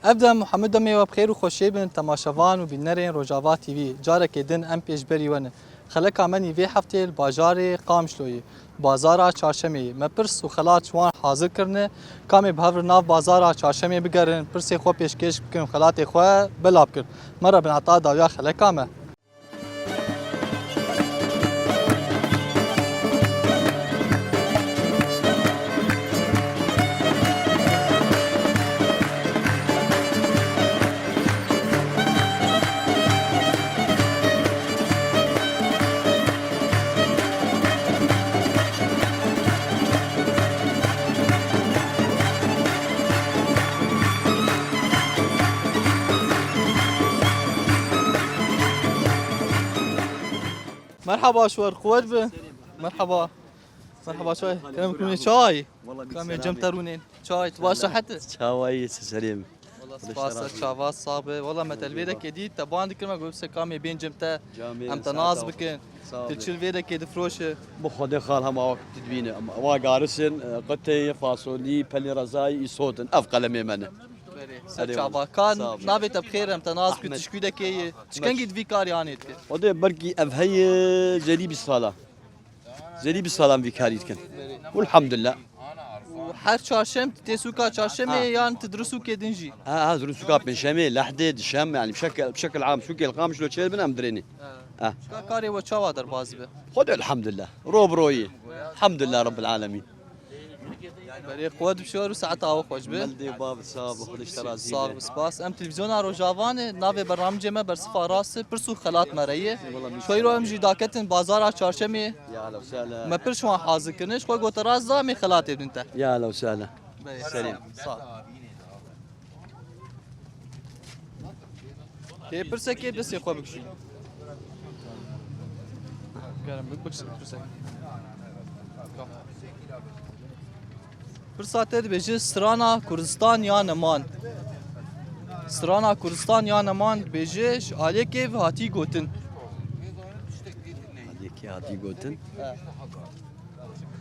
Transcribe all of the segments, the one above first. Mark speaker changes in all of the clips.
Speaker 1: ابدا محمد دمي وبخير وخوشي بن تماشاوان وبنرين روجاوا تي في جارك دن ام پیش بری ون خلک امنی وی هفته البازار قامشلوی بازار چارشمی مپرس و خلات شوان حاضر کرنه کامی بهور ناف بازار چارشمی بگرن پرس خو پیشکش بکن خلات خو بلاب کر مره بن عطا داویا خلکامه مرحبا شوار خوات به مرحبا مرحبا شوي كلامكم شاي كم جمترونين شاي تباشا حتى
Speaker 2: شاوي سليم
Speaker 1: والله سباس شافاس صابه والله مثل فيدك جديد تبان كلمه قول سكامي بين جمته هم تناز بكن تشيل فيدك يد فروشه
Speaker 2: بخدي خال هم وقت تدبينه ما قارسن قتي فاصولي بلي رزاي صوتن افقل ميمنه
Speaker 1: شابا كان نابي بخير هم تناز بتشكيدك تشكن قد في كار يعني
Speaker 2: ودي بركي افهي زليب الصلاه زليب الصلاه في كاريتكن والحمد لله
Speaker 1: وحر چهارشم تسوكا چهارشم يعني تدرسوا كدنجي
Speaker 2: هذا رسوكا بن شامي لحدد شام يعني بشكل عام سوق القام شلو تشيل بنا مدريني
Speaker 1: كاري وشوادر بازبه
Speaker 2: خد الحمد لله روي الحمد لله رب العالمين
Speaker 1: بري قواد بشور ساعتها او خوش به
Speaker 2: ملدي باب صاب خدش ترازي
Speaker 1: صاغ سباس ام تلفزيون روجافان ناوي برنامج ما برصفا راس برسو خلات مريه شوي رو ام جداكتن بازار چارشمي
Speaker 2: يا لو سهلا
Speaker 1: ما برشو حاضر كنش خو تراز زامي خلات انت
Speaker 2: يا لو سهلا سليم
Speaker 1: كي برسك كي بس يخو بكشي كلام بكشي برسك فرصت بيجي سترانا كردستان يا نمان سترانا كردستان يا نمان بيجيش عليك كيف هاتي قوتن
Speaker 2: عليك هاتي قوتن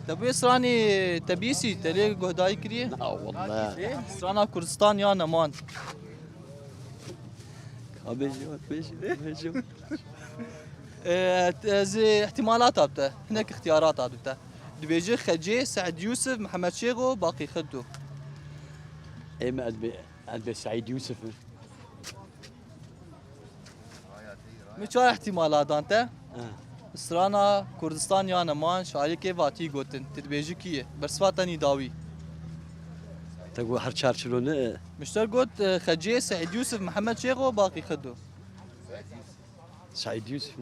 Speaker 1: تبي سراني تبيسي تلي قهداي كريه
Speaker 2: لا والله
Speaker 1: سترانا كردستان يا نمان
Speaker 2: بيجي
Speaker 1: زي احتمالات ابته هناك اختيارات ابته بيجي خجي سعد يوسف محمد شيغو باقي خدو
Speaker 2: اي ما ادبي سعيد يوسف
Speaker 1: مش احتمالات انت سرانا كردستان يا نمان شاري كيف هاتي قوتن تدبيجي كيه برسفاتني داوي
Speaker 2: تقول هر شارشلون
Speaker 1: مشتر قلت خجي سعد يوسف محمد شيغو باقي خدو
Speaker 2: سعيد يوسف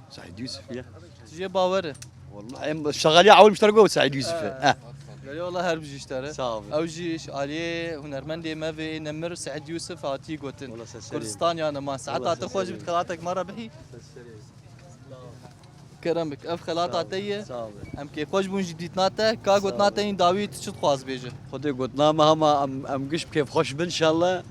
Speaker 2: سعيد يوسف يا
Speaker 1: تجي باوره
Speaker 2: والله شغالين عول مشتركوا سعيد يوسف
Speaker 1: قال والله هرب جيشتره
Speaker 2: صعب
Speaker 1: او جيش عليه هنرمندي ما في نمر سعد يوسف هاتي قوتن كردستان يا نمان ساعتها تخرج بخلاتك مره بحي كرمك اف خلاطه تيه ام كي خوش بون جديدناته كا قوتناته ان داوي تشد خواز بيجي
Speaker 2: خدي قلنا ما هم ام قش كيف خوش ان شاء الله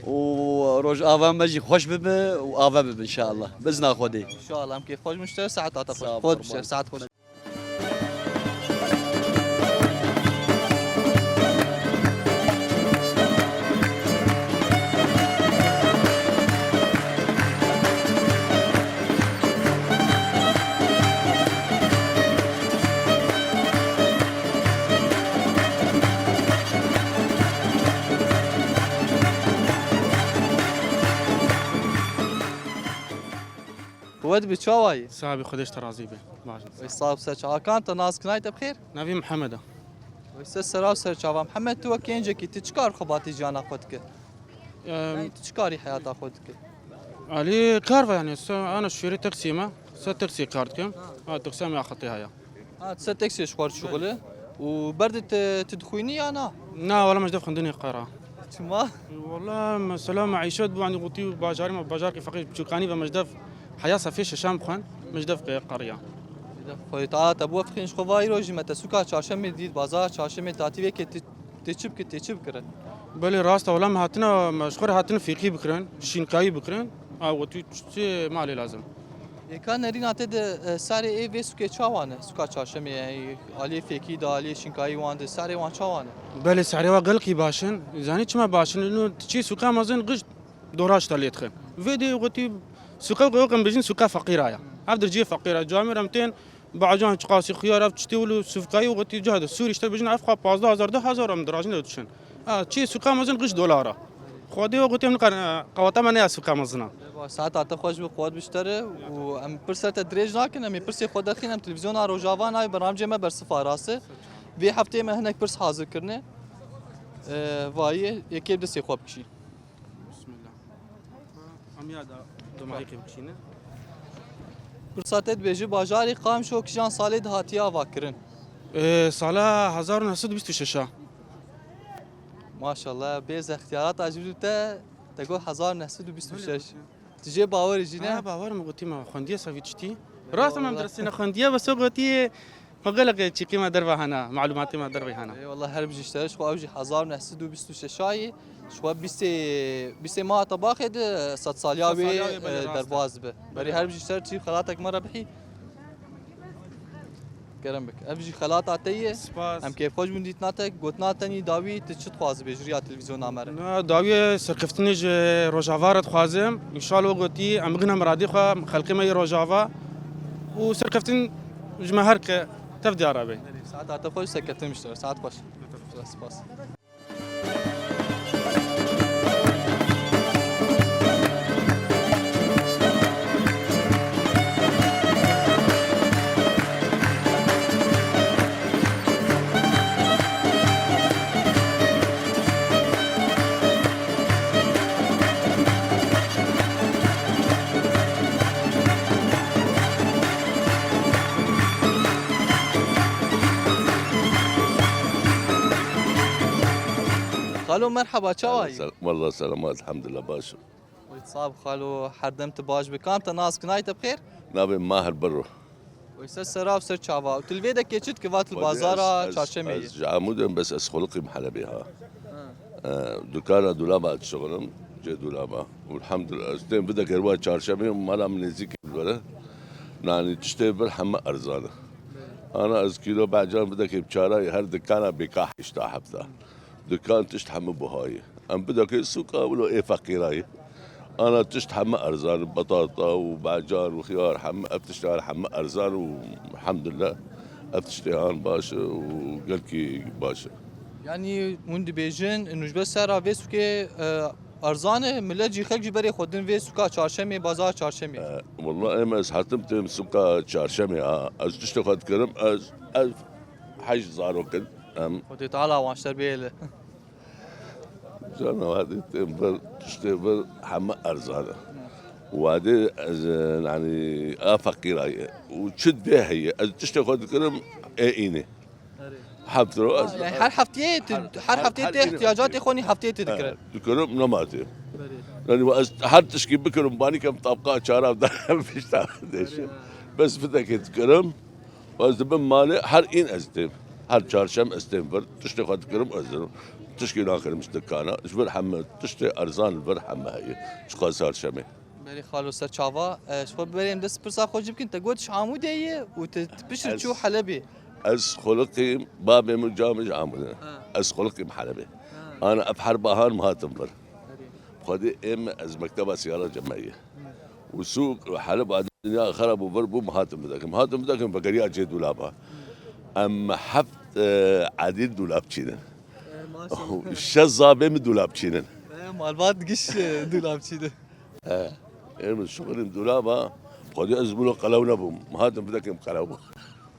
Speaker 2: وروج افا مجي خوش بب وافا بب ان شاء الله باذن خدي
Speaker 1: ان شاء الله ام كي خوش مشتري ساعتها تخرج خود بشتري ساعات خوش ود بتشواي
Speaker 3: صاحبي خدش ترازي به
Speaker 1: صاحب سچا كان تناس كنايت بخير
Speaker 3: نبي محمد
Speaker 1: سسرا سرچاوا محمد تو كينجا كي تشكار خباتي جانا خودك تشكاري حياه خودك
Speaker 3: علي كارفا يعني انا شوري تقسيمه تقسي كارتكم تقسيم يا خطيها يا
Speaker 1: تسكسي شوار شغله وبردت تدخويني انا
Speaker 3: لا والله مش دفخن دنيا قرا
Speaker 1: ما
Speaker 3: والله سلام عيشت بو عندي قوتي باجاري كيف فقير بجوكاني فمش دف حياه صفيش شام خان مش دف قريه
Speaker 1: خويتا تبو فخينش خوای روزی مت سوکا چاشم دید بازار چاشم تاتیوی که تچب کرد
Speaker 3: بله راست ولا ما هاتنا مشغول هاتنا فيقي بكرن شينكاي بكرن او تو ما عليه لازم
Speaker 1: یکان نرین آته ده سر ای و سوکه چاوانه سوکا چاشمی علی فکی دا علی شنکایی وانده سر وان چاوانه
Speaker 3: بله سعری و قلقی باشن زانی چما باشن اینو چی سوکا مازن قش دوراش تلیت خن ویدی وقتی سوکا قوقم بجین سوکا فقیره هفت درجه فقیره جامعه رمتین بعجان چقاسی خيار أف تشتولو سفكاي وقتي جهد السوري اشتري بجنا أفقا 15000 10,000 من دراجين دوتشن چی سوکا مازن قش دلاره خودی وقتی من قوطه من یا سوکا مازنا
Speaker 1: ساعت آتا خوش به قوت بیشتره و ام پرسه تدریج ناکن ام پرسی خود دخین ام تلویزیون روجاوان های برنامج ما بر سفاراسه وی هفته ما هناك پرس حاضر کرنه وای یکی دستی خواب کشی
Speaker 3: بسم الله ام یاد دماغی که بکشینه
Speaker 1: پرسات بیجی باجاری قام شو کشان سالی دهاتیا واکرن
Speaker 3: سالا 1926
Speaker 1: ماشاءالله بیز اختیارات عجیب تا تقول 1926 تجي باوري جينا
Speaker 3: باور مقتي ما خنديه سافيتشتي راس ما مدرسين خنديه بس قتي مقلق شي قيمه دربه هنا معلوماتي ما دربي هنا
Speaker 1: اي والله هرب جيشترش خو اوجي 1926 شاي شو بيسي ما طباخد صد سالياوي درباز به بري هرب جيشتر شي خلاتك مره بحي كرم بك ابجي خلات عتيه ام كيف خوش بنديت ناتك قلتنا تاني داوي تشت خواز بجريات تلفزيون امر
Speaker 3: نا داوي سرقفتني روجافا خوازم ان شاء الله قلتي ام غنا مرادي خو خلقي ما روجافا وسرقفتن جمهرك تفدي عربي
Speaker 1: ساعات خوش سكت مشتر ساعات خوش سباس خالو مرحبا شواي
Speaker 4: والله سلامات الحمد لله باشا
Speaker 1: ويتصاب خالو حردمت باش بكام تناس كنايت بخير
Speaker 4: نابي ماهر برو
Speaker 1: ويسر سراف سر شافا وتلفيدا كيتشت كفات البازارة شاشمية
Speaker 4: عمودن بس اس خلقي محلبي ها دكانة دولابة شغلهم جي دولابة والحمد لله استين بدك يروح شاشمية ومالا من نزيك الولا يعني تشتري بالحمى أرزانة أنا از كيلو بعجان بدك بشاراي هر دكانة بكاح يشتاحبتا دكان تشتحم بهاي أم بدك السوق ولا إيه فقيراي أنا تشتحم أرزان بطاطا وبعجان وخيار حم بتشتغل حم أرزان والحمد لله بتشتغل باشا وقلكي باشا
Speaker 1: يعني مندي بيجن إنه جبل سعر فيسو كي أرزانة ملاجي خلق جبري خدن فيسو كا چارشمي بازار چارشمي
Speaker 4: والله إما از حتمت سوق چارشمي از تشتغل كرم از حج زارو كن
Speaker 1: ودي تعالى وانشتر بيله
Speaker 4: جانا هذه تنبر تشتغل حم أرزانة وهذه يعني فقيرة وتشد بها هي تشتغل كرم إيني حفترو
Speaker 1: يعني هر حفتيه احتياجات اخواني حفتيه تذكر
Speaker 4: تكرم نماتي يعني هر تشكي بكرم باني كم طبقات شارع فيش تعرف بس بدك تكرم وازدبن مالي هر إين أزدم هر چهارشم استنبر تشتغل كرم أزدم تشكي ناخر مستكانة جبر حمى تشتي أرزان البر حمى هي شقا صار شمي
Speaker 1: بري خالو سر شافا شو بري مدس برسا خوش يمكن تقولش عمودية وتبشر شو حلبي
Speaker 4: از خلقي بابي مجامج عامل از خلقي محلبي انا ابحر بهان مهاتمبر خدي ام از مكتبه سياره جمعيه وسوق حلب الدنيا خرب وبربو مهاتم بدك فقريات جي دولابها اما حفت عديد دولاب تشينن الشزابه من دولاب تشينن
Speaker 1: مال بعد قش دولاب تشينن
Speaker 4: من شغل دولابها خدي ازبلو قلونا بهم مهاتم بدك قلوبه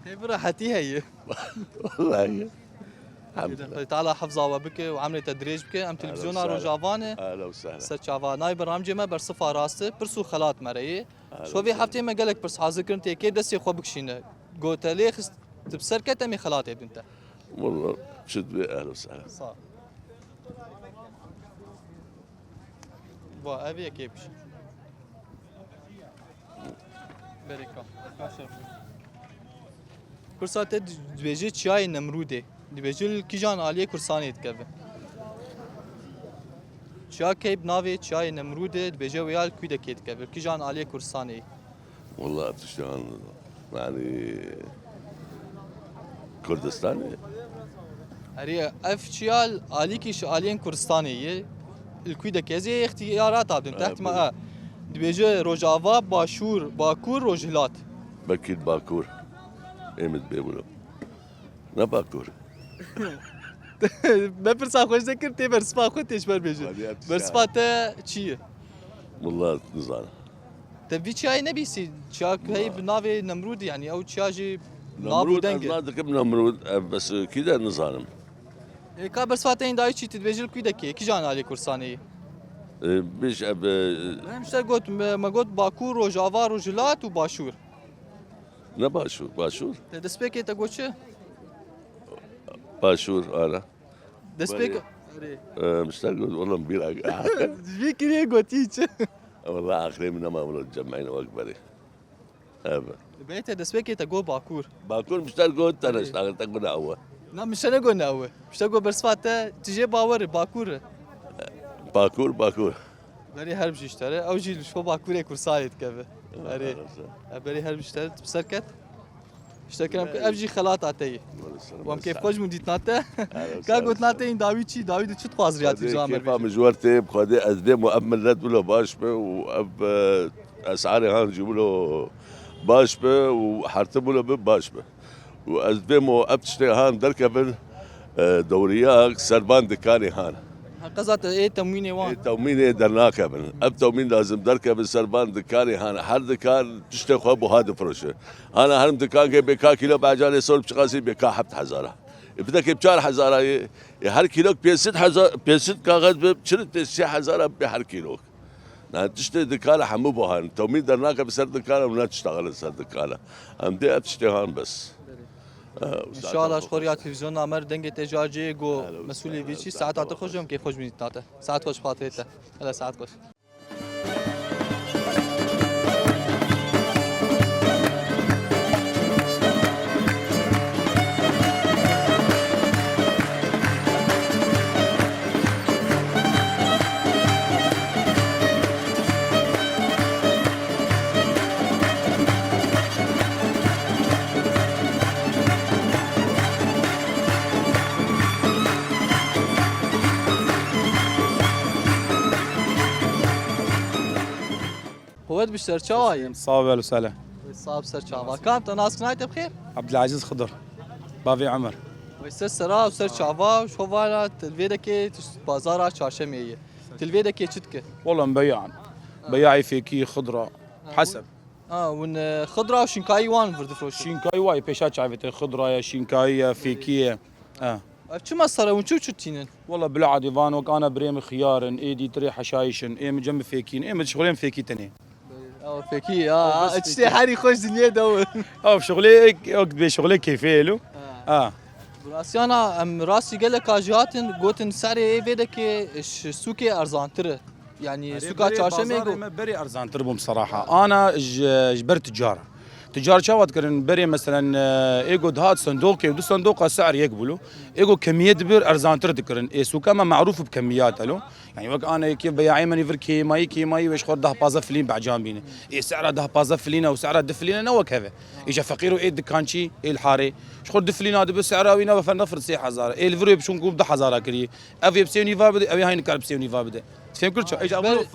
Speaker 1: هي براحتي هي
Speaker 4: والله الحمد لله
Speaker 1: تعالى حفظة بك وعملت تدريج بك ام تلفزيون روجافانه
Speaker 4: اهلا وسهلا
Speaker 1: سرچاوا ناي برنامج ما برصفه راسته برسو خلات مري شو في حفتي ما قالك برس حاضر كنت كي دسي خو بكشينه قلت لي خس تبسر كتمي خلات انت
Speaker 4: والله شد بي اهلا وسهلا
Speaker 1: صح با ابي كيفش بركه كرسات دبيجي چاي نمروده دبيجي كيجان عليه كرساني تكبه چا كيب ناوي چاي نمروده دبيجي ويال كويده كيت كبه كيجان عليه كرساني
Speaker 4: والله تشتغل يعني كردستاني.
Speaker 1: اري اف شيال اليكي شالين كردستانيه الكويدا كازي اختيارات عبدن تحت ما دبيجه روجافا باشور باكور روجهلات
Speaker 4: بكيت باكور ايمت بيقولوا نا باكور.
Speaker 1: بپرسا خوش ذکر تی برسپا خود تیش بر بیجه برسپا تا چیه؟
Speaker 4: والله نزال
Speaker 1: تبي چای نبیسی چاک هی بناوی نمرود يعني او چاجي نابو
Speaker 4: نمرود
Speaker 1: دنگه
Speaker 4: أزنادك بنمرود بس كده نظالم.
Speaker 1: کا برسپا تا این دای چی تدبیجل کویده کی کی جان علی کورسانی
Speaker 4: بيش اب
Speaker 1: من مشتر قلت ما قلت باكور وجافا وجلات وباشور
Speaker 4: نباشور باشور
Speaker 1: دسبيك انت قلت شو؟
Speaker 4: باشور انا
Speaker 1: دسبيك
Speaker 4: مشتاق والله مبير
Speaker 1: دسبيك ليه قلت هيك؟
Speaker 4: والله اخرين من ما متجمعين واكبري ابا
Speaker 1: بيت دسبيك انت قول باكور
Speaker 4: باكور مشتاق قلت انا اشتغلت اقول اول
Speaker 1: لا مش انا قلنا اول مش تقول برسفات تجي باور باكور
Speaker 4: باكور
Speaker 1: بري هرب اشترى او جي شو باكور كورسايت كيف بري بري هرب اشترى بسركت اشتكنا افجي خلات عتي وام كيف خوش من ديتناته كا قلت ناته داوي شي داوي دو شت قازريات
Speaker 4: كيف مجورتي بخدي ازدم واب ملت ولا باشبه واب اسعاري هان جيبوا له باشبه وحرتبوا له باشبه وازدم واب تشتري هان دركبن دورياك سربان دكاني هان
Speaker 1: قصات ايه تمويني وان
Speaker 4: تومين درناك ابن اب تومين لازم دركب السربان دكاني هانا هر دكان تشتري خو هذا فروشه انا هرم دكان كي بكا كيلو بعجالي صور بشقاسي بكا حبت حزاره بدك بشار حزاره هر كيلو بيست حزاره بيست كاغذ بشرت 6000 بهر كيلو تشتري دكانه حمو بوهان تومين درناك بسر دكانه ولا تشتغل سر دكانه ام دي تشتري هان بس
Speaker 1: ان شاء الله اشخوريا تلفزيون امر دنگ تجاجي جو مسؤولي فيشي ساعات تخرجهم كيف خوش من تاته ساعات خوش خاطرته هلا ساعات خوش هود بشتر شواي
Speaker 5: صابر وسهلا.
Speaker 1: صاب سر شاوا كانت ناس كنايت بخير
Speaker 5: عبد العزيز خضر بافي عمر.
Speaker 1: ويسر سرا وسر شاوا وشو فالا تلفيدك بازارا چارشميه تلفيدك چتك
Speaker 5: والله مبيعا بياعي فيكي خضره حسب
Speaker 1: ون خضره وشنكاي وان فرد فروش
Speaker 5: شينكاي واي بيشات شايفته خضره يا شينكاي فيكيه
Speaker 1: شو مسره ون شو تشتينن
Speaker 5: والله بالعاد ايفانوك انا بريم خيارن ايدي تري حشايشن اي مجمع فيكين اي شغلين فيكي تاني
Speaker 1: او فيكي تشتي حري خوش دنيا دو
Speaker 5: او شغلي بشغلي كيفيلو
Speaker 1: براسيانا ام راسي قال لك اجاتن قوتن سعري اي بيدك سوكي ارزانتره يعني سوكا چارشمه
Speaker 5: بري ارزان تربو بصراحه انا جبرت تجار شاوت كرن بري مثلا ايجو هاد صندوقي ودو صندوق السعر يقبلوا ايجو كميه بير ارزان تركن اي سوكا ما معروف بكميات له يعني وقت انا كيف بياعي من يفركي ماي وش خور ده بازا فلين بعجامبين اي سعره ده بازا فلين او سعره دفلين نو كذا اجى فقير اي دكانشي اي الحاري شخور دفلين هذا بسعره وينا بفنفر 6000 اي الفرو بشون قوب ده 1000 كري افي بسيوني فابد ابي هاي نكار بسيوني فابد تفهم كل شيء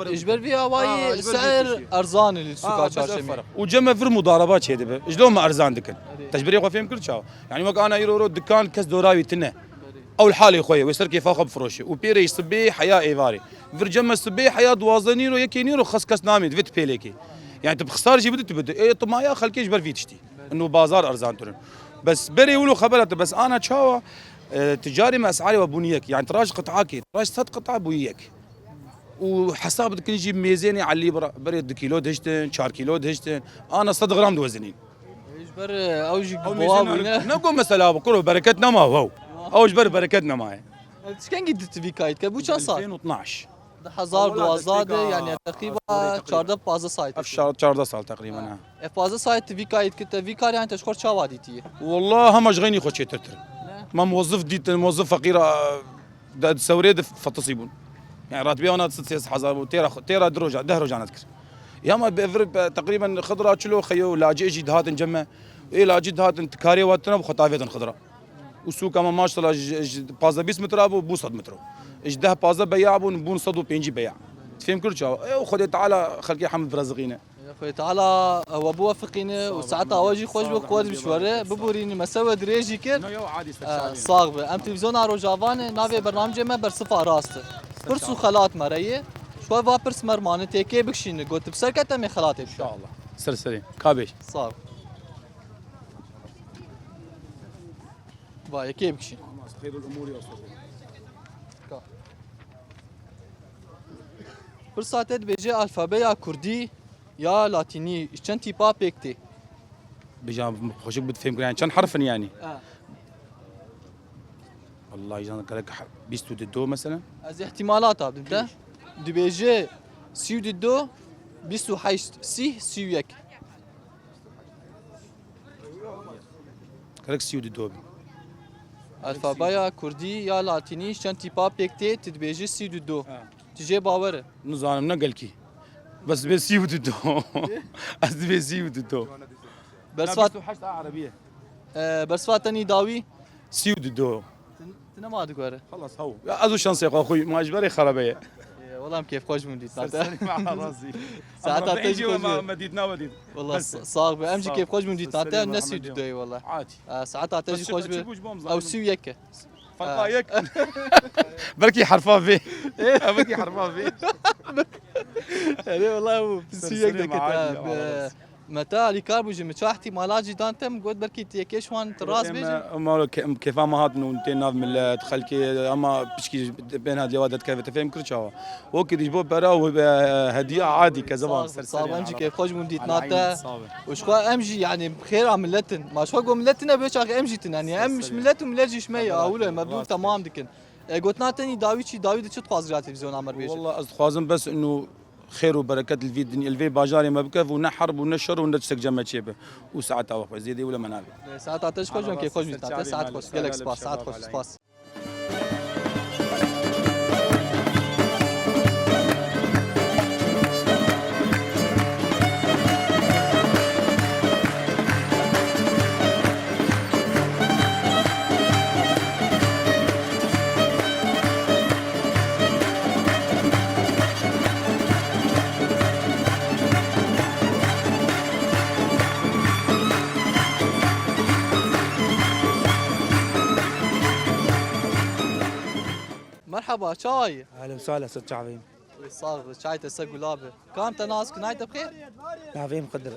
Speaker 1: اجبر فيها واي سعر ارزان السوكا چارشمه
Speaker 5: وجمع في المضاربات هذا شلون ما ارزان دكن تجبري خو فهم كل شيء يعني وقت انا يرو دكان كاس دوراوي تنه او الحاله خويا ويسر كيف اخذ فروشي وبيري صبي حياه ايفاري فرجم صبي حياه دوازنيرو يكينيرو خص كاس نامي فيت بيليكي يعني تبخسار جيبت تبدا اي طب ما يا خلكي اجبر في تشتي انه بازار ارزان ترن بس بري يقولوا خبرت بس انا تشاوا تجاري مع اسعاري وبنيك يعني تراج قطعاكي تراج 6 قطع بويك وحساب بدك يجيب ميزاني على الليبرا بريد كيلو دهشتن 4 كيلو دهشتن انا 6 غرام دوزنين
Speaker 1: اجبر اوجي بوابنا
Speaker 5: نقول مثلا بكره بركتنا ما هو او اجبر بركتنا معي
Speaker 1: ايش كان قد في كايت كبو كان صار
Speaker 5: 2012
Speaker 1: 1000 دوازاد يعني تقريبا 14 15 سايت
Speaker 5: افشار 14 سال تقريبا
Speaker 1: 15 سايت في كايت كنت في كار يعني تشخر شاواديتي
Speaker 5: والله هم غيني خوشي تتر ما موظف ديت موظف فقير سوريد فتصيبون يعني راتبي انا 6000 تيرا دروجه ده رجع نذكر يا ما بفر تقريبا خضره كيلو خيو لاجي اجي دهات جمع اي لاجي دهات كاري واتنا بخطافيت خضره والسوق ما ما شاء الله بازا 20 متر ابو بو 100 متر ايش ده بازا بياع بون 150 بياع تفهم كل شيء وخذ تعالى خلقي حمد برزقينا
Speaker 1: يا اخوي تعالى هو بوافقيني وساعتها اواجي خوش بقواد بشوره ببوريني مسوى دريجي كر
Speaker 5: يو عادي
Speaker 1: صاغبه ام تلفزيون روجافان نافي برنامج ما برصفه راسته برسو خلات مريه شو با برس مرمانه تيكي بكشين قلت بسركه مي خلاتي
Speaker 5: ان شاء الله سلسله كابيش
Speaker 1: صاغ با يكي بكشين
Speaker 5: خير الامور يا استاذ
Speaker 1: برساتت بيجي الفابيا كردي يا لاتيني چند تيبا بيكتي
Speaker 5: بجام خوش بتفهم يعني كان حرفا يعني والله جان قال لك بيستو دو مثلا
Speaker 1: از احتمالاتها بدك دي بيجي سيو دو بيستو حيشت سيو يك
Speaker 5: قال لك سيو دو
Speaker 1: الفابايا كردي يا لاتيني چند تيبا بيكتي تدبيجي سيو دو تجي باوره
Speaker 5: نظام نقلكي بس بسيو دو از بسيو دو
Speaker 1: برسفات
Speaker 5: حاجه عربيه
Speaker 1: برسفات تاني داوي
Speaker 5: سيو دو
Speaker 1: تنا ما تقول
Speaker 5: خلاص هو ازو شانسي اخوي ما اجبري خرابيه
Speaker 1: والله كيف خوش من ديت
Speaker 5: مع راسي
Speaker 1: ساعتها تجي
Speaker 5: ما ديتنا وديت
Speaker 1: والله صاغ بامجي كيف خوش من ديت ناتا الناس يدوي والله
Speaker 5: عادي
Speaker 1: ساعتها تجي خوش او سيو يك
Speaker 5: فرقايك بركي حرفها في بركي حرفها في
Speaker 1: يعني والله هو سيو يك متى اللي كاربو جي متى احتمالات جدا تم قلت بركي تيكيش وان تراس بيجي
Speaker 5: اما كيف ما هات نو انت ناف من تخلكي اما بشكي بين هاد الوادات كيف تفهم كل شيء وكي يجبو برا هديه عادي كزمان
Speaker 1: صعب امجي كيف خوش من ديت ناتا وشكو امجي يعني بخير عملتن ما شكو قو ملتنا بيش امجي يعني ام مش ملت وملجي شميه اوله مبدو تمام دكن قلت ناتني داويتشي داويد شو تخاز تلفزيون عمر بيجي
Speaker 5: والله خوازم بس انه خير وبركات الفي باجاري ما بكف ونحرب ونشر ونتسك جمع شيبه وساعتها وقف زيدي ولا منال
Speaker 1: ساعتها تشخوش كيف خوش من ساعات خوش جالك سباس ساعات خوش سباس مرحبا شاي
Speaker 6: اهلا وسهلا استاذ شعبين
Speaker 1: صار شاي تسا قلابه كام تناس كنايت بخير
Speaker 6: شعبين مقدر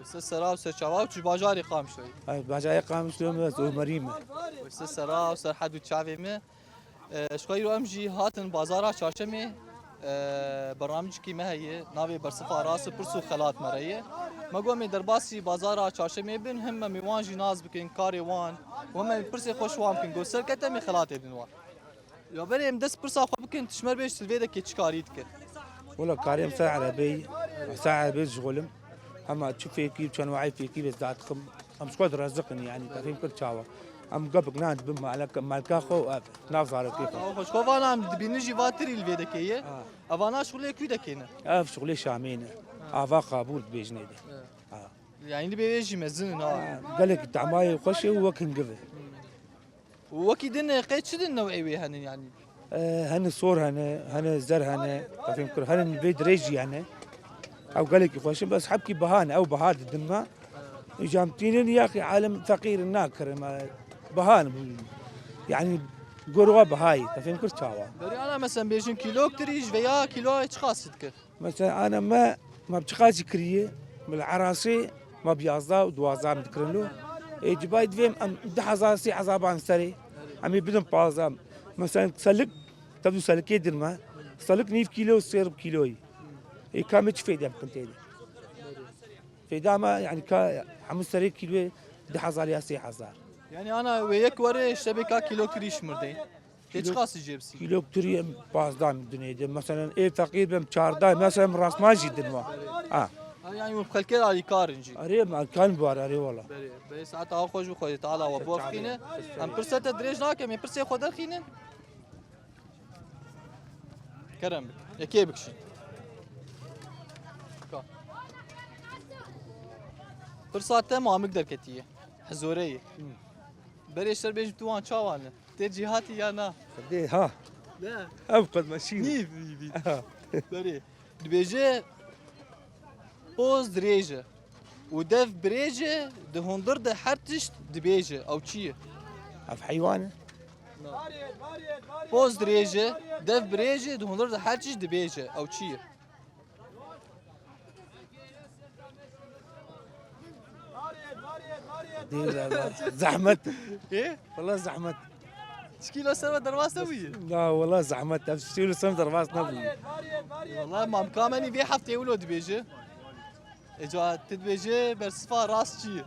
Speaker 1: استاذ سراو استاذ شباب تش باجاري قام شوي
Speaker 6: هاي باجاي قام شلون مريمه
Speaker 1: استاذ سراو استاذ حد وتشافي ما شوي امجي هاتن بازارا شاشمه برنامج کی ما هي ناوی برصفا راس پرسو خلات مريه ما قوم درباسي بازارا شاشمه بن هم میوان جناز بكن كاري وان وهم پرسي خوش وان كن گو سرکته می خلات دنوا یا بریم دست پرسا خو بکن تشمر بیش تلویده کی چکاریت که
Speaker 6: والله كاريم ساعة عربي ساعة عربي شغلم اما تشوف فيكي كان واعي فيكي بس ذات خم ام سكواد رزقني يعني تفهم كل شاوا ام قبل ناد بما على مالكاخو نافز على كيف
Speaker 1: خوش خو وانا ام بينجي فاتري الفيده كي افانا شغله كيدا كينا
Speaker 6: اف شغلي شامين افا قبول بيجنيدي
Speaker 1: يعني اللي بيجي مزن
Speaker 6: قال لك تعماي خوشي وكن قبل
Speaker 1: وكيدن قيد شدن نوعي وي هن يعني
Speaker 6: هن صور هن زر هن تفهم كل هن البيت ريجي يعني او قال لك خوشي بس حبكي بهان او بهاد الدماء جامتين يا اخي عالم فقير الناكر بهان يعني قروه بهاي تفهم كل شاوا
Speaker 1: انا مثلا بيجن كيلو كتريج ويا كيلو ايش خاصتك
Speaker 6: مثلا انا ما بتخاذ كريه بالعراسي ما بيازا ودوازا مذكرن له اجبايد فيم ام دحزا سي عذابان سري عمي بدن بازا مثلا سلك تبدو سلك يدر ما سلك نيف كيلو سير بكيلوي اي كامل فايده يمكن تيدي فايده ما يعني عم سري كيلو دحزا لي سي حزار
Speaker 1: يعني انا وياك وري شبكه كيلو كريش مردين ايش خاص جيبسي
Speaker 6: كيلو كتري بازدان الدنيا مثلا اي فقير بم 4 مثلا راس ما جي دنوا
Speaker 1: يعني مبخلكي على كارنجي
Speaker 6: اري ما كان بار اري والله
Speaker 1: بس ساعتها خوش بخوي تعالى وابو خينه ام برسه دريج ناكم مي برسه خود خينه كرم يكي بكشي Pırsate mamik derketiye. Hezoreye. Bereşler bej tuan çavanı. Te cihati ya na.
Speaker 6: خدي ها
Speaker 1: Ne?
Speaker 6: ابقد ماشي
Speaker 1: Ni bi. Beri. Dibêje poz dirêje. û dev birêje di hundir de her tişt dibêje. Ew çi ye?
Speaker 6: في حيوان
Speaker 1: Poz dirêje, dev birêje di hundir de her tişt dibêje. Ew çi ye?
Speaker 6: زحمت
Speaker 1: Ê?
Speaker 6: والله زحمت
Speaker 1: Çikîla ser ve dervas nebûye?
Speaker 6: لا والله زحمت تشيل سم درباس نبي
Speaker 1: Vallahi mam kamenî vê hefteyê wilo dibêje. Eca te dibêje bersifa rast çi ye?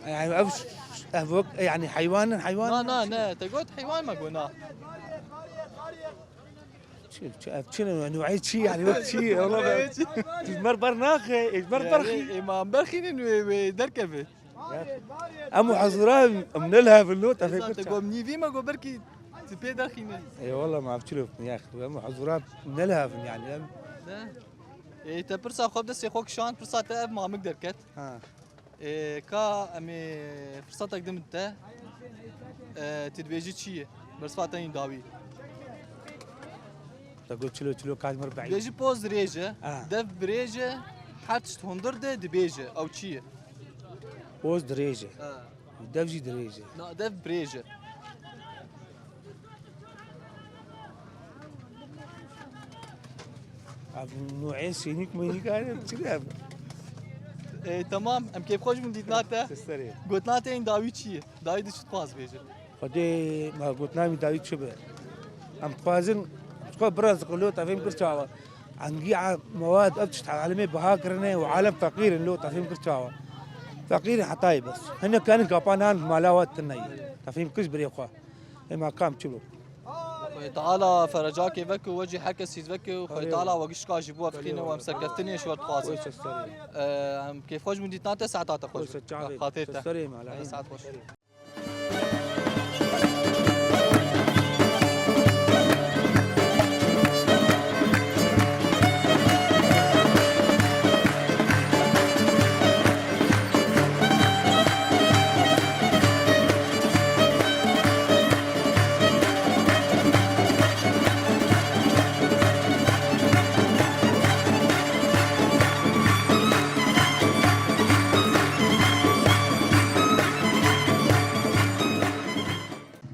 Speaker 6: يعني أبوك يعني حيوان
Speaker 1: Na
Speaker 6: حيوان
Speaker 1: na ne. Te got heywan me got na.
Speaker 6: شنو نوعية شيء يعني وقت شيء والله تمر برناخي مر برخي
Speaker 1: İmam berxînin wê derkeve.
Speaker 6: أمو حضران من لها في اللوت
Speaker 1: Te
Speaker 6: أفكر
Speaker 1: got nîvî me got berkî tu pê derxîne.
Speaker 6: اي والله ما بتشوف يا اخي أمو حضران من لها يعني
Speaker 1: Ne? Te pirsa xwe destê xwe kişand pirsa te ev mamik derket.
Speaker 6: ها
Speaker 1: Ka em ê firsatek din te tu dibêjî çi ye? Bersifa te yîn dawî.
Speaker 6: تقول شلو كان مر بعيد
Speaker 1: Dibêjî poz dirêje,
Speaker 6: Ah.
Speaker 1: dev birêje her tişt hundir de dibêje. Ew çi ye?
Speaker 6: بوز دريجة دفجي دريجة
Speaker 1: Na dev birêje.
Speaker 6: نوعين سينيك مينيك أنا بتشوف
Speaker 1: Tamam em kêfxweş bûn dîtna te.
Speaker 6: تستري
Speaker 1: Gotna te yîn dawî çi ye? Dawî di çi dixwaz bêje.
Speaker 6: خدي ما قلت نامي داويد شبه أم خوازن تقول برز قلو تفهم كرتشاوا عنقي مواد أبتش عالمي بهاكرني وعالم فقير لو تفهم كرتشاوا فقير حطاي بس هنا كان كابانان مالاوات تني تفهم كش بريقة ما كام شلو
Speaker 1: Xwe Teala ferecakê veke û wecî her kesî veke û Xwe Teala wegişka ji bo bixîne û em serkeftinê ji we dixwazin.
Speaker 6: ويش تستري
Speaker 1: Em kêfxweş bûn dîtna te saeta te xweş.
Speaker 6: ويش تشعري
Speaker 1: Xatê te.
Speaker 6: تستري مع العين
Speaker 1: Saet xweş.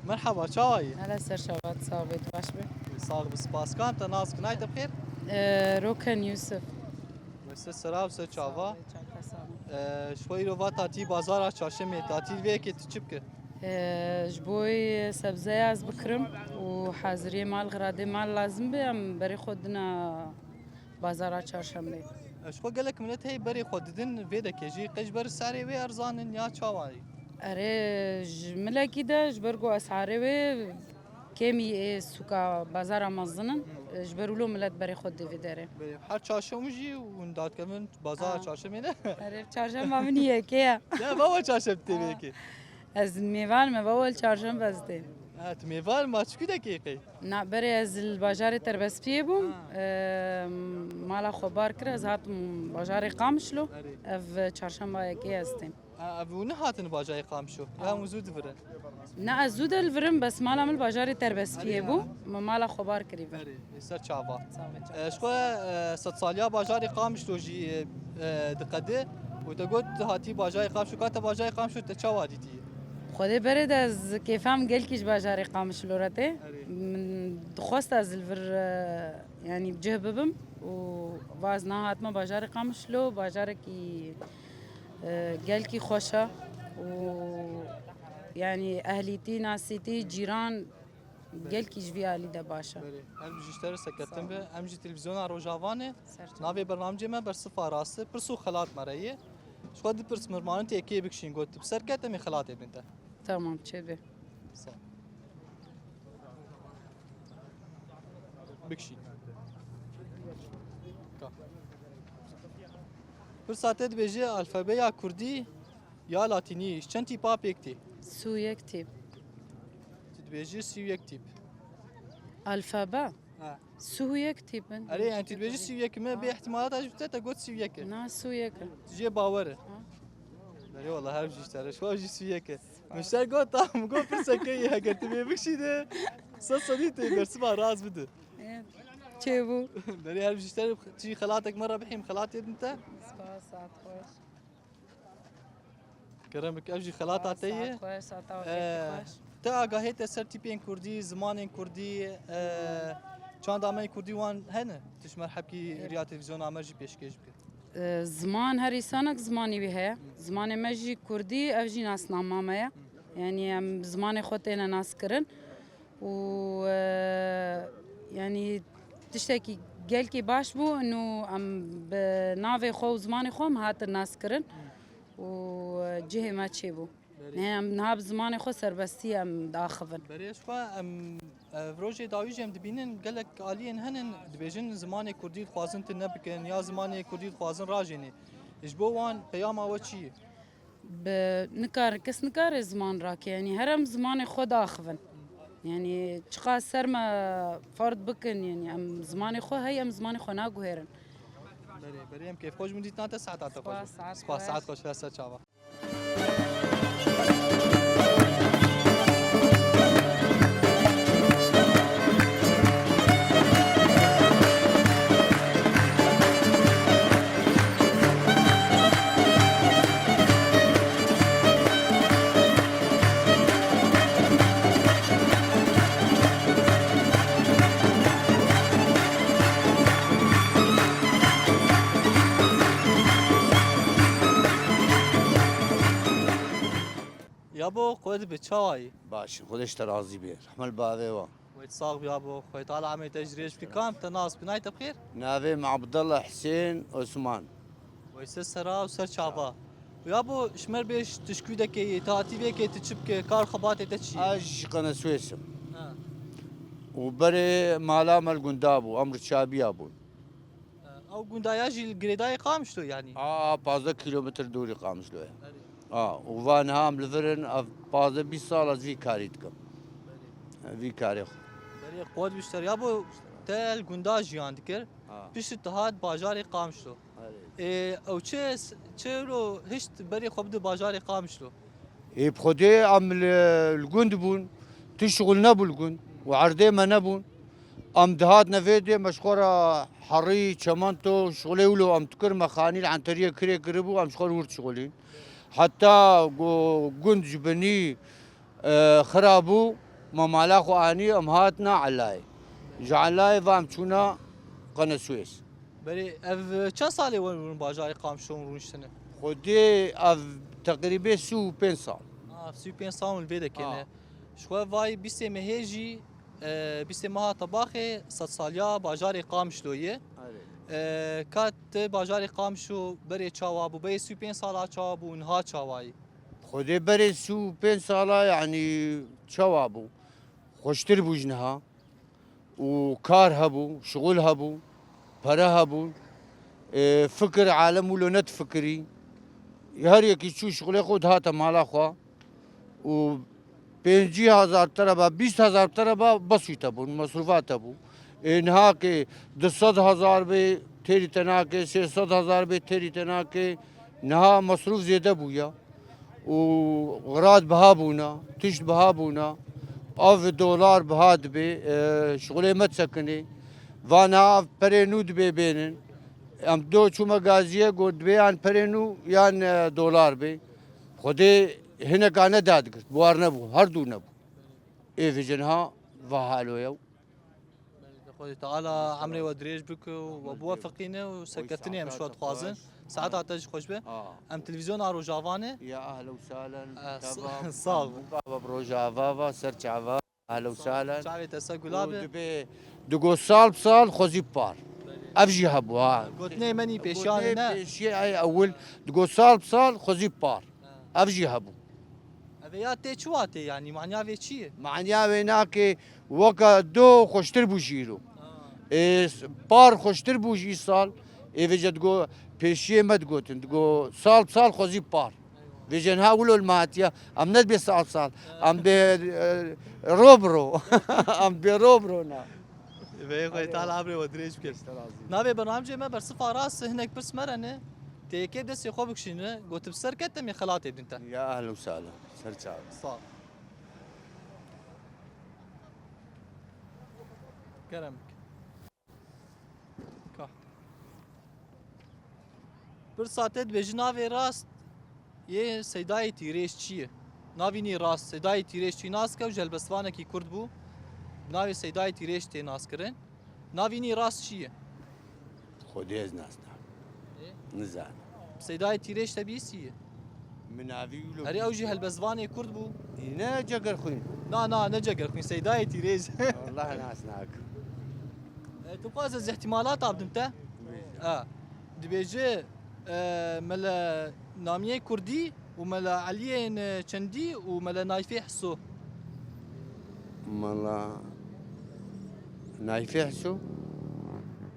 Speaker 1: مرحبا çawayê?
Speaker 7: هلا سر شوات صابت باش بي
Speaker 1: Sağ bi spaskan te nas kinay te bixêr?
Speaker 7: روكن يوسف
Speaker 1: Weste serav se çava. Şwayî rova tatî bazara çarşemê tatîl vêkê tu çi bike?
Speaker 7: جبوي سبزي از بكرم وحاضرية مال غرادي مال لازم بي ام بري خودنا بازارا چهارشنبه
Speaker 1: Şwa gelek millet hey berê xwe didin vê dekê jî qej ber serê wê erzanin ya çawayî?
Speaker 7: اري جملكي ده جبرقو اسعاري وي كيمي سوكا بازارا مزنن جبرولو ملت بري خود دي داره
Speaker 1: Berê her çarşemû jî hûn datkevin bazara çarşemê ne?
Speaker 7: اري چهارشنبه من يكيا
Speaker 1: Ne baba çarşem tê vêkê?
Speaker 7: از ميوان ما بول چهارشنبه ازدي
Speaker 1: Ha tu mêval ma çikû dekê qey?
Speaker 7: نا بري از الباجاري تربسبيه بوم مالا خبار كره از هات باجاري قامشلو اف چهارشنبه يكيا ازدي
Speaker 1: Ev hûn hatin bajayê qamşo. Ya hûn zû divirin.
Speaker 7: نا ازود الفرم بس مالا من الباجاري تربسبيه بو مالا خبار كريبه
Speaker 1: Berê ser çava. Şwa sed saliya bajarê qamşlo jî diqede û te got hatî bajayê qamşo ka te bajayê qamşo te çawa dîtî?
Speaker 7: خودي برد از كيفام قال كيش باجاري قامش لورتي من دخوست از الفر يعني بجهببم وواز نهات ما باجاري قامش لو باجاري كي قال كي خوشة و يعني اهليتي ناسيتي جيران قال كي جبي علي ده باشا
Speaker 1: Berê her bijîşter seketin be em jî televîzyona Rojavane navê bernamecê me bersifa rastî pirs û xelat me re ye. Şwa dipirs mirmanên tekê bikişîn got bi serket em ê xelatê bin te.
Speaker 7: تمام تشبه
Speaker 1: Sağ ol. Bikişîn. Bir saate dibêje alfabeya Kurdî ya Latînî çend tîpa pêk tê?
Speaker 7: سو يكتب
Speaker 1: Tu dibêjî sî û yek tîp.
Speaker 7: الفابا سويك تيبن
Speaker 1: اري يعني تبيجي سويك ما باحتمالات اجبتها قلت سويك
Speaker 7: نا سويك
Speaker 1: تجي باوره بري والله هرجي اشتري شو اجي سويك مشتر قلت طعم قلت فرسكي هكا تبي بكشي ده صديتي برسمها راس بده
Speaker 7: تشيبو
Speaker 1: بري هرجي اشتري تجي خالاتك مره بحيم خالاتي انت
Speaker 7: ساعات خوش
Speaker 1: كرمك ابجي خالات عتيه
Speaker 7: خوش ساعات
Speaker 1: تا قاهيت سرتي بين كردي زمان كردي كان دامي كردي وان هنا تش مرحب كي ريا تلفزيون امرجي بيشكيش بك
Speaker 7: زمان هري سنك زماني بها زمان مجي كردي افجي ناس نامامية يعني ام زمان خوتينا ناس كرن و يعني تشتكي قالكي باش بو انه ام بنافي خو زماني خو هات الناس كرن وجهي ما تشيبو يعني نهاب زماني خو سربستي ام داخفن
Speaker 1: بريش فا ام فروجي داويجي ام دبينن قالك الين هنن دبيجن زماني كردي خوازن تنبكن يا زماني كردي خوازن راجيني اجبو وان قياما وشي
Speaker 7: بنكار كس نكار زمان راك يعني هرم زماني خو داخفن يعني تشقا سرما فرد بكن يعني ام زماني خو هي ام زماني خو ناقو هيرن
Speaker 1: بري ام كيف خوش من ديتنا 9 ساعات خوش
Speaker 7: ساعات
Speaker 1: ساعات خوش فيها ساتشافا يابو قود بتشاي
Speaker 8: باش خودش ترازی بیر حمل باوی و
Speaker 1: ويتصاغ يابو خوي طالع عم تجريش في كام تناس بنايت بخير
Speaker 8: ناوی مع عبد الله حسين عثمان
Speaker 1: ويسر سرا وسر شافا ويابو شمر بيش تشكويدك تاتي بيك تشبك كار خبات تشي
Speaker 8: اج قنا سويسم وبري مالا مال قندابو امر شابي ابو
Speaker 1: او قنداياجي الجريداي قامشتو يعني
Speaker 8: 15 كيلومتر دوري قامش له وفان هام لفرن 15 20 سال از في كاريتكم في كاريخ
Speaker 1: بري قود بيشتر يابو تال قنداجي عندك بيش اتحاد باجاري قامشتو او تشيرو هشت بري خبد باجاري قامشتو
Speaker 8: بخدي ام الجند بون تشغل نبو الجند وعردي ما نبون ام دهات نفيدي مشكورة حري شمانتو شغلي ولو ام تكر مخانيل عن طريق كري قربو ام شغل ورد شغلين حتى جند جبني خرابو ما مالاخو اني ام هاتنا علاي جعلاي فام تشونا قنا سويس
Speaker 1: بري اف چه سالي ون باجاري قامشتو ونشتنه
Speaker 8: خدي اف تقريبا سو 5 سال
Speaker 1: في 5 سال البيدا كان شو فاي بيسي مهيجي بيسي مها طباخي 6 ساليا باجاري قامشتويه كات باجاري قامشو بري تشاوابو بي سو 5 سالا تشاوابو نها تشاواي
Speaker 8: خدي بري سو 5 سالا يعني شوابو خوشتر بوجنها وكار هبو شغل هبو برا هبو فكر عالم ولو نت فكري هر یکی شو شغل خود هاتا مالا خوا و 50,000 طربا 20,000 طربا بسوی تبون مصروفات تبو اینها که 200,000 به تیری تنا که 600,000 به تیری تنا که نها مصروف زیاده بویا و غراد بها بونا تشت بها بونا آف دلار بهاد به شغل متسکنی وانا پرینود به بینن ام دو چوما گازیه گود بیان پرینو یان دلار بی خودی هنا کانه داد کرد بوار نبو هر دو نبو ای فيجنها وحالويا
Speaker 1: خوي تعالى عمري ودريج بك وبوافقينا وسكتني مشوار خوازن ساعات عتاج خوش به ام تلفزيون ارو جافاني
Speaker 8: يا اهلا وسهلا
Speaker 1: صاغ
Speaker 8: بابا بروجافا سرچافا اهلا وسهلا
Speaker 1: شعري تسا قلابه
Speaker 8: دقو سال بسال خوزي بار افجي هبوا
Speaker 1: قلتني مني بيشان
Speaker 8: بيشي اي اول دقو سال بسال خوزي بار افجي هبو
Speaker 1: افيات تي چواتي يعني معناها في شيء
Speaker 8: معناها هناك وكا دو خوشتر بوجيرو بار خوشتر بوجي سال ايفجا دقو بيشي ما تقوتن دقو سال بسال خوزي بار فيجن هاولو الماتيا ام ند بي سال ام بي روبرو ام بي روبرو نا
Speaker 1: بيه خوي تعال عبري ودريش بكل نابي برنامج ما برصفة راس هناك بس مرنه تيكي دس يخوبك شنو قلت بسر كتم يا خلاتي انت
Speaker 8: يا اهلا وسهلا سرچاو
Speaker 1: صار كرمك كا برساتت بجناوي راست یه سیدای تیرش چیه؟ ناوینی راست سیدای تیرش چی ناس که و جلبسوانه کی کرد بو ناوی سیدای تیرش تی ناس کرن ناوینی راست چیه؟
Speaker 8: خودی از ناس نزان
Speaker 1: سیدای تیرش تبیسیه
Speaker 8: مناوی ولو
Speaker 1: هری اوجی هلبسوانه کرد بو
Speaker 8: نه جگر خوین
Speaker 1: نا نجگر خوین سیدای تیرش
Speaker 8: والله ناس ناك
Speaker 1: تو قاز از احتمالات عبدمته دبیجه ملا نامیه کردی و ملا علیه چندی و ملا نایفی حسو
Speaker 8: والله نايفي حسو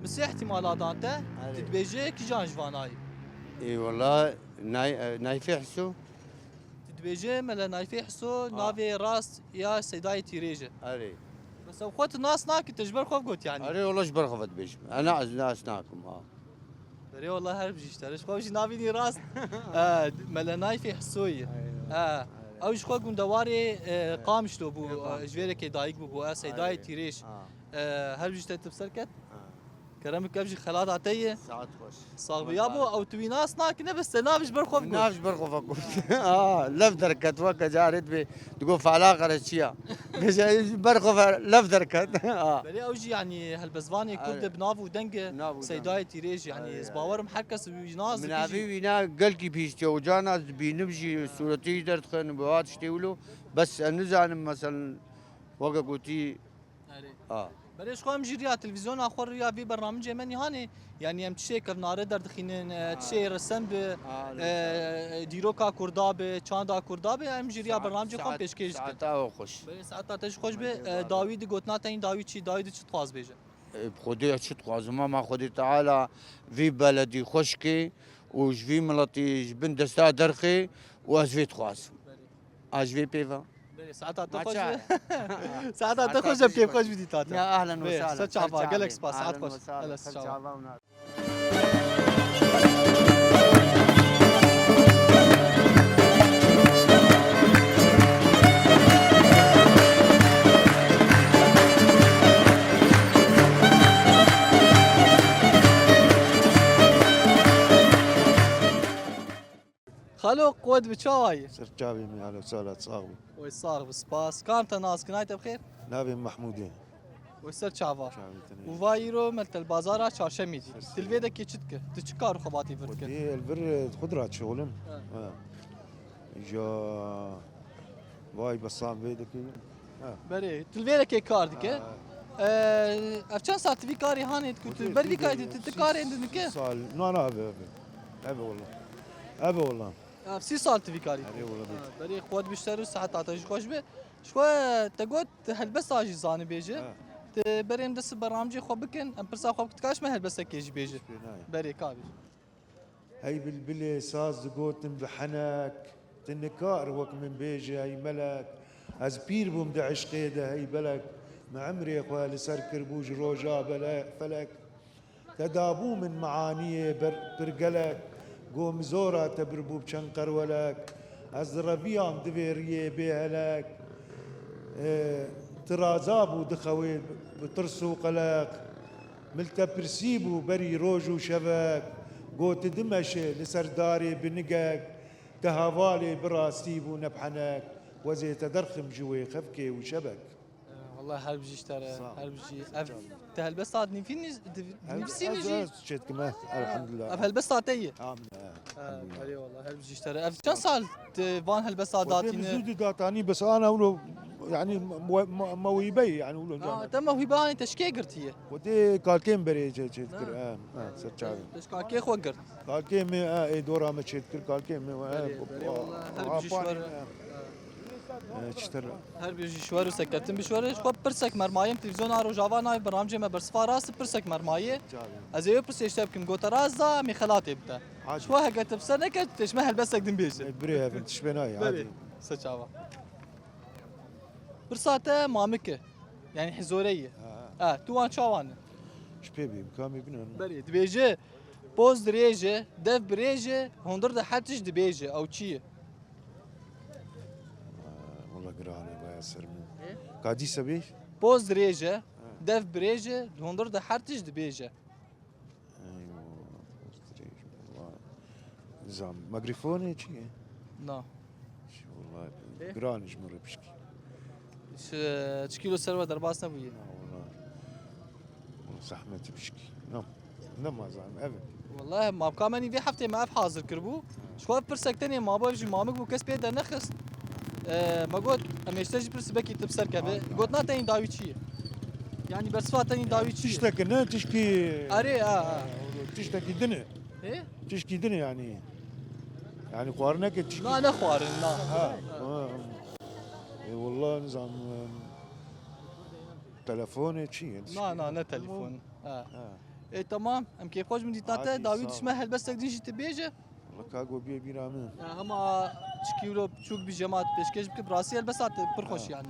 Speaker 1: مسي احتمالات انت تدبيجي كي جان جواناي
Speaker 8: اي والله نايفي حسو
Speaker 1: تدبيجي ملا نايفي حسو نافي راس يا سيداي تيريجي
Speaker 8: اري
Speaker 1: بس اخوات الناس ناك تجبر خوف قلت يعني
Speaker 8: اري والله جبر خفت بيش انا ناس ناكم
Speaker 1: بري والله هرب جيشترش خوش نافيني راس ملا نايفي حسوي اوش خو قوم دواري قامش لو بو جويرك دايق بو سيداي تيريش هرب جيشتر تبسركت كرمك كبجي خلات عتيه
Speaker 8: ساعات خوش
Speaker 1: صاغ يابو او توي ناس ناكنه بس نافش برخوف
Speaker 8: نافش برخو فكو لف دركت وكا جارت بي تقول فعلاقة رشيا برخو لف دركت
Speaker 1: بري اوجي يعني هالبزفاني كرد بنافو دنقه سيداي تيريج يعني زباور محكس ويناز
Speaker 8: من ابي وينا قال كي بيشتي وجانا بينبجي صورتي درت خن بوات شتيولو بس نزان مثلا وقا قوتي
Speaker 1: بريش خو مجريا تلفزيون اخر يا في برنامج يمني هاني يعني ام تشي كفنار در دخينن تشي رسم ب ديروكا كرداب چاندا كرداب ام جريا برنامج خو پیشکش
Speaker 8: ساعتا خوش
Speaker 1: ساعتا تش خوش به داوود گوتنا تين داوود چي داوود چ تواز بيجه
Speaker 8: خدي شو تقازم ما خدي تعالى في بلدي خشكي وش في ملطي جبن دستا درخي وازفيت خواز اجفي بيفا
Speaker 1: ساعتها تخش ساعتها تخش بكيف خوش بدي تاتا
Speaker 8: يا اهلا وسهلا
Speaker 1: ساتشافا قالك سباس ساعات خوش هلا
Speaker 8: ساتشافا
Speaker 1: خلو قود بشاي
Speaker 9: سرجابي من على وسالة صاغبي
Speaker 1: ويصاغ بسباس كانت ناس كنايت بخير
Speaker 9: نابي محمودين
Speaker 1: ويسر شافا
Speaker 9: شعبي تنين
Speaker 1: وفايرو ملت البازار شارشميدي تلفيدا كي تشتك تشكار خباتي فرك
Speaker 9: ودي البر خضرات شغلن جا واي بصام بيدك
Speaker 1: بري تلفيدا كي كاردك افشان ساعت في كاري هاني كنت بري كاي تكاري عندك
Speaker 9: سال لا ابي والله ابي والله
Speaker 1: في 6 سال تفي كاري
Speaker 9: ابي والله
Speaker 1: بري خود بيشتروا ساعات تعطيش خوش به شو تقعد هلبس اجي زاني بيجي بريم دس برنامجي خو بكن ام برسا خو تكاش ما هلبس كيجي بيجي بري كابي
Speaker 9: هاي بالبلي ساز قوت بحنك تنكار وك من بيجي هاي ملك از بير بوم دا عشقيده هاي بلك ما عمري اخوة لسر كربوج روجا بلا فلك تدابو من معانيه برقلك قوم زورا تبربو بشنقر ولك از ربيام دفيريه بيهلك ترازابو دخوي بترسو قلق ملتا برسيبو بري روجو شبك قوت دمش لسرداري بنقك تهافالي براسيبو نبحنك وزي تدرخم جوي خفكي وشبك
Speaker 1: والله هل بجي اشترى هل بجي هل بس صاد نفيني نفسي نجي
Speaker 9: شت كمان الحمد لله
Speaker 1: هل بس صاتيه
Speaker 9: الحمد
Speaker 1: لله والله هل بجي اشترى كم سال فان هل بس صاداتي
Speaker 9: زودي داتاني بس انا اقول يعني موهبي يعني اقول
Speaker 1: تم موهبه انت شكي قرت هي
Speaker 9: ودي كالكين بري تذكر سرچاوي
Speaker 1: ليش كاكي خو قرت
Speaker 9: كالكين اي دورا ما تذكر كالكين
Speaker 1: والله هل بجي شوار
Speaker 9: اشترى
Speaker 1: هر بيجي شوار وسكتم بشوار خو برسك مرمايم تلفزيون ارو جافانا برنامج ما برصفا راس برسك مرمايه از ايو برس يشتبكم قوت رازا مي خلاتي بتا شو هكت بسنك تشمه هلبسك دم بيجي
Speaker 9: بريها بنت شبناي عادي
Speaker 1: سچاوا برساته مامكه يعني حزوريه تو وان چاوان
Speaker 9: شبابي بكامي بنان
Speaker 1: بری دبیجه پوز دریجه دف بریجه هندر ده حتش دبیجه او چیه
Speaker 9: والله قراني بايا سرمو قاعدي سبيش
Speaker 1: پوز دریجه دف بریجه هندر ده حتش دبیجه
Speaker 9: ايوه استريج والله نظام مايكروفوني شي
Speaker 1: نه
Speaker 9: شي والله قراني جمر بشكي
Speaker 1: چ کیلو سر در باس نبویه
Speaker 9: والله زحمة بشكي نعم نعم ما زعم ابد
Speaker 1: والله ما بكامني في حفتي ما حاضر كربو شو برسكتني ما بوجي مامك بو كسبي ده نخس ما قلت اما يشتري برس بكي تبسر كبه قلت ناتني داوي شي يعني برسفاتني داوي شي
Speaker 9: تشتكي انا تشكي
Speaker 1: اري
Speaker 9: تشتكي دنيا
Speaker 1: ايه
Speaker 9: تشكي دنيا يعني قوارنك تشكي
Speaker 1: لا انا خوارن لا
Speaker 9: اي والله نظام تلفوني شي
Speaker 1: لا انا تليفون ايه تمام ام كيف خوش من ديتاتا داوي تسمع هل بس تقديش تبيجه
Speaker 9: والله كاغو بي بيرامن
Speaker 1: هما تشكيلو بتشوك بجماعة بيشكش بك براسي بس برخوش يعني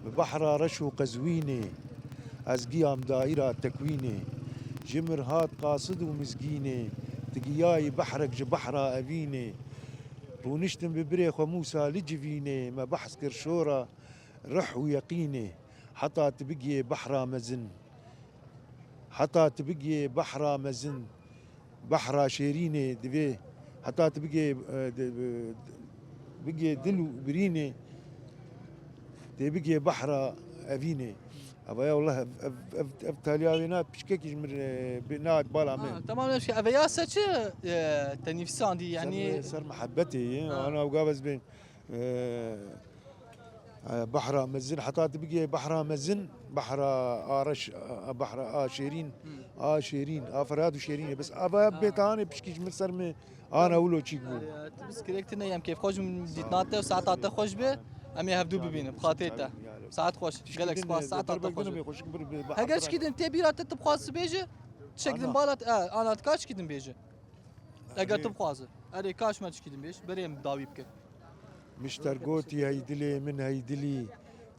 Speaker 9: ببحرة رشو قزويني ازقيام دائرة تكويني جمر هات قاصد ومسقيني تقياي بحرك جبحرة أبيني رونشتم ببريخ وموسى لجفيني ما بحث كرشورة رح ويقيني حتى تبقي بحرة مزن حتى تبقي بحرة مزن بحرة شيريني دبي حتى تبقي بقي دلو بريني تبقي بحرة أبيني أبا يا والله أفتالياوينا بشكيكش من بنات بالا من
Speaker 1: تمام شيء افيا ساتش تنفسان دي يعني
Speaker 9: صار محبتي أنا وقابز بين بحرة مزن حتى تبقي بحرة مزن بحرة آرش بحرة شيرين شيرين فراد وشيرين بس أبا بيتاني بشكيش من سر أنا أولو شيء بقول
Speaker 1: بس كريكتنا يم كيف خوش من ديتناته وساعات خوش به امي هفدو ببينه بخاطيته ساعات خوش قالك سباس ساعات خوش هقاش كيدن تبي رات تبخاص بيجه شكدن بالات انا تكاش كيدن بيجه اگر تبخاص اري كاش ما تشكيدن بيش بريم داوي بك
Speaker 9: مشتر قوتي هيدلي من هيدلي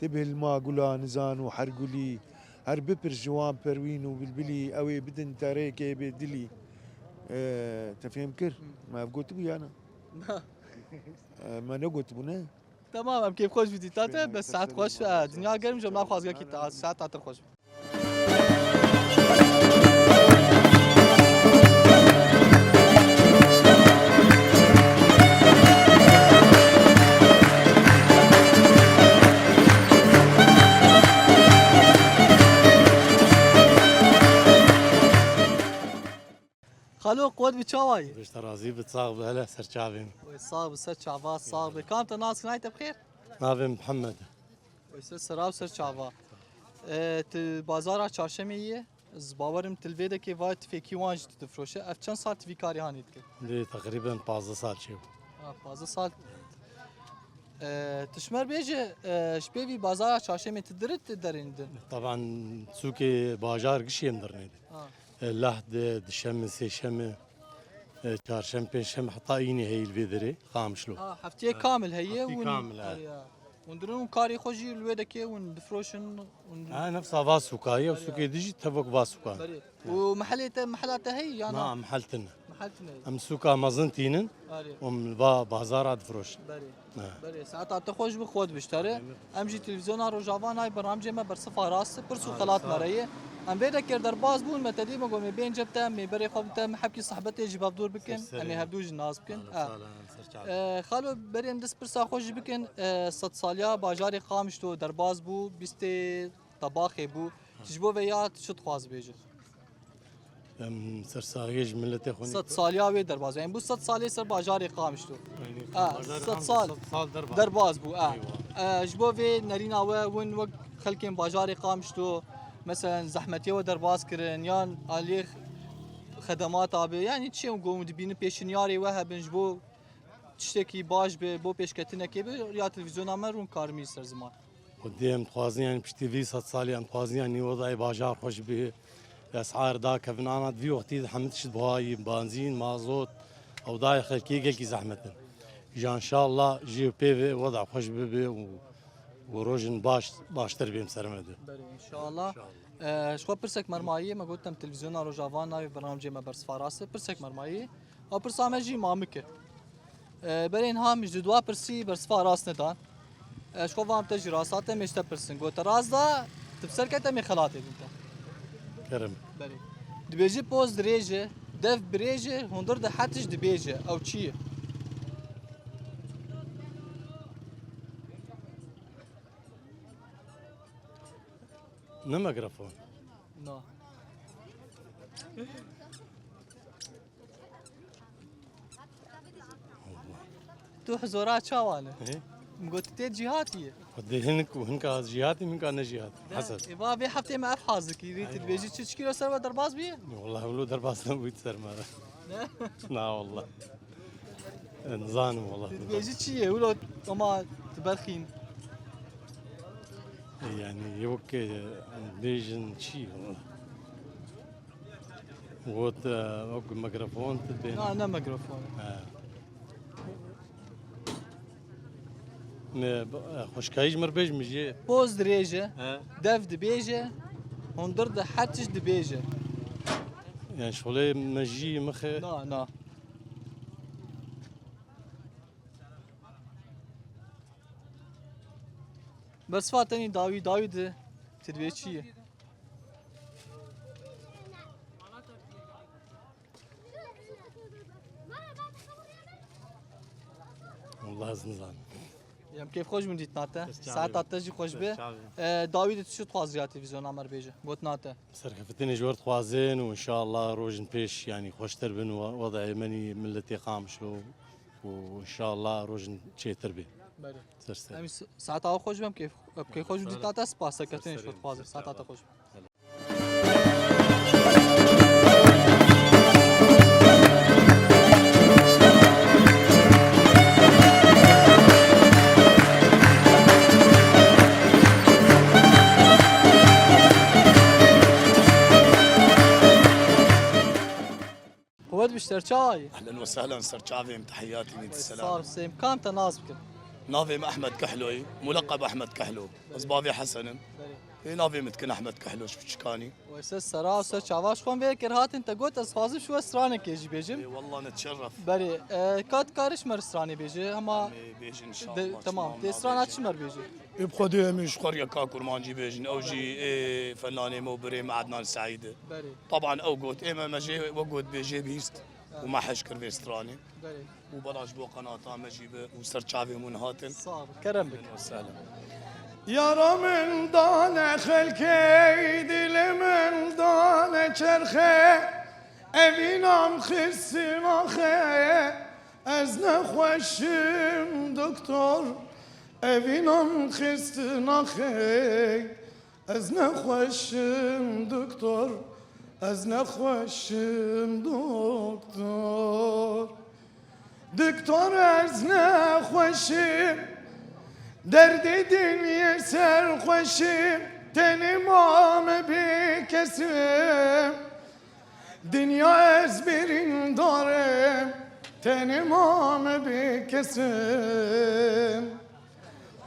Speaker 9: تبه الماء قولا نزان وحرقلي هر ببر جوان بروين وبلبلي اوي بدن تاريكي بدلي تفهم كر ما قلت بي انا ما نقول بنا
Speaker 1: تمام ام كيف خوش فيديوهاته بس ساعات خوش دنيا قرم جمله خوازقه كي ساعات تعطر خوش خلو قوت بتشاواي
Speaker 10: باش ترازي بتصاغ هلا سرچاوين
Speaker 1: صاغ سر شعبا صاغ كام تناس نايت بخير
Speaker 10: نافي محمد
Speaker 1: ويسر سراو سر شعبا بازار چارشمه زباورم تلویده که وایت فیکی وانج تفروشه اف چند سال تفی کاری هانید که
Speaker 10: لي تقريبا 15 سال شيء
Speaker 1: 15 سال تشمر بيجي شبيبي بازار چارشمه تدرت دريندن
Speaker 10: طبعا سوكي باجار قشي مدرني لحد دشم سي شم چهارشم پنجشم حتى ايني هي الفيدري خامشلو
Speaker 1: هفتيه كامل هي
Speaker 10: هفتي كامل
Speaker 1: وندرون كاري خوجي الويده كي وندفروشن
Speaker 10: نفس افا سوكايه وسوكي ديجي تفوق فاسوكا
Speaker 1: ومحلاتها هي يعني
Speaker 10: نعم محلتنا
Speaker 1: محلتنا
Speaker 10: ام سوكا مازنتينن ام بازار فروش
Speaker 1: بري ساعات تخوش بخود بشتري امجي تلفزيون روجافان هاي برنامج ما برصفه راس برسو خلات مريه ام بيدا كير درباز بون متدي ما قوم بين جبته مي بري خبته محبكي صاحبتي جباب دور بكن اني هبدوج الناس بكن خالو بري ام دس برسا خوش بكن 100 ساليا باجاري خامش تو درباز بو بيستي طباخي بو تجبو ويات شو تخواز بيجي
Speaker 10: ام سرساغيج ملتي خوني
Speaker 1: 100 ساليا وي درباز يعني بو 100 سالي سر باجاري خامش تو 100 سال درباز بو جبو في نرينا وين وقت خلكين باجاري خامش تو مثلا زحمتي ودرباز كرن يان عليه خدمات ابي يعني تشي نقوم دبين بيشنياري وهب نجبو تشتكي باش بو بيشكتنا كي يا تلفزيون مرون كارمي سر زمان
Speaker 10: قدام خوازي يعني بشتي في 100 سالي ام خوازي يعني وضعي باجار خوش به الاسعار دا كفن انا في وقتي حملتش بهاي بنزين مازوت او داخل كي قال كي زحمتنا جا ان شاء الله جي بي وضع خوش به وروجن باشتر بهم سرمده
Speaker 1: بله ان شاء الله شو برسك مرمایه ما گفتم تلویزیون روجاوان ناوی برنامج ما برس فاراسه برسك مرمایه او برسامجی مامکه برین ها مش دوا برسی برس فاراس ندان شو وام تجي راسات مش تبرسن قلت راس دا تبصر كتا مي خلاطي انت
Speaker 10: كرم
Speaker 1: بله دبيجي بوز دريجه دف بريجه هندر ده حتش دبيجه او چيه
Speaker 10: نه ميكروفون
Speaker 1: نو تو حزورات شاوانه قلت تي جهاتيه
Speaker 10: ودي هنك جهاتي منك انا جهات حسب
Speaker 1: يبا بي حفتي ما افحازك يريد تبيجي 6 كيلو سربه درباز بيه
Speaker 10: والله ولو درباس ما بيتسر مره لا والله نظام والله
Speaker 1: تبيجي شيء ولو وما تبرخين
Speaker 10: يعني يوكي بيجن شيء وقت اوك ميكروفون تبين
Speaker 1: انا ميكروفون
Speaker 10: خوش كايج مربج مجي
Speaker 1: بوز دريجه دف دبيجه هندر ده حتش دبيجه
Speaker 10: يعني شغله مجي مخي
Speaker 1: لا بس فاتني داوود تدبيجيه
Speaker 10: والله زنزان
Speaker 1: يم كيف خوش من ديتناتا ساعات تجي خوش به داوود شو تخواز يا تلفزيون عمر بيجه قلت ناتا
Speaker 10: سركفتني جورت خوازين وان شاء الله روجن بيش يعني خوش تربن وضع مني ملتي قامشو وان شاء الله روجن شي تربي
Speaker 1: بله ساعات او خوش بم كيف خوش من ديتناتا سباس كتني شو تخواز ساعات خوش ود بشترشاي
Speaker 11: اهلا وسهلا سرچاويم تحياتي من السلام
Speaker 1: صار سيم كام تناسبك
Speaker 11: نافيم احمد كحلوي ملقب احمد كحلو اصبابي حسن نافي متكن احمد كحلو شكاني
Speaker 1: واساس سرا وسر شواش خون بكر هات انت قلت اصفاز شو اسرانه كيجي بيجم
Speaker 11: والله نتشرف
Speaker 1: بري كات كارش مرسراني بيجي اما
Speaker 11: بيجي ان شاء الله
Speaker 1: تمام دي اسرانات شمر بيجي
Speaker 11: بخدي مش قريه كاكرمانجي بيجن او جي فنانه موبري مع عدنان سعيد
Speaker 1: بري
Speaker 11: طبعا اوجوت اما مجي وقوت بيجي بيست وما حشكر بيستراني
Speaker 1: بري
Speaker 11: وبلاش بو قناه مجيبه وسرچاوي من هاتن
Speaker 1: صار كرم بك
Speaker 11: وسهلا
Speaker 12: يارا من دانه خلكي دل من دانه چرخه اوینم خستم آخه از نخوشم دکتر اوینم خستم آخه از نخوشم دکتر از نخوشم دکتر از نخوشم درد دنیا سرخوشم تنمام بکسم دنیا از برین دارم تنمام بکسم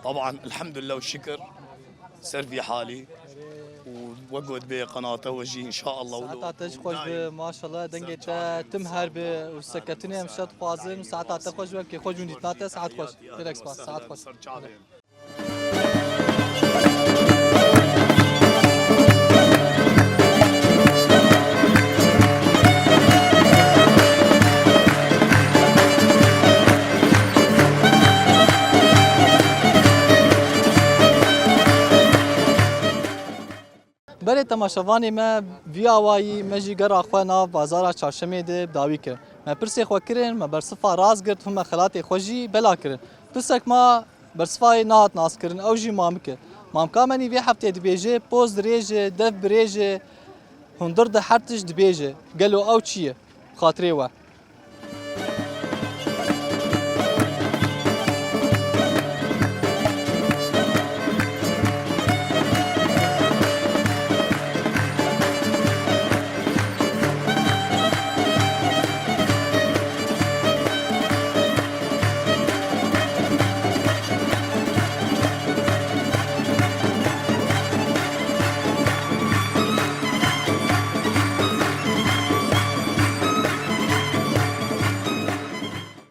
Speaker 11: طبعا الحمد لله والشكر سر في حالي ووقعد بقناته وجي ان شاء الله
Speaker 1: ساعات تج خوش ما شاء الله دنگت تم هرب وسكتني مشات خوازن وساعات خوش كي خوش من ديتناتا ساعات خوش بالعكس ساعات خوش بله تماشاوانی ما ویاوایی مجی گر آخوانا بازار چهارشنبه ده داوی کرد ما پرسی خو کرن ما برصفا راز گرد هم خلات خوجی بلا کرن پرسک ما برصفای نات ناس کرن او جی مامکه مامکا منی وی هفته دبیجه پوز دریجه دف بریجه هندر ده حرتش دبیجه گلو او چیه خاطره و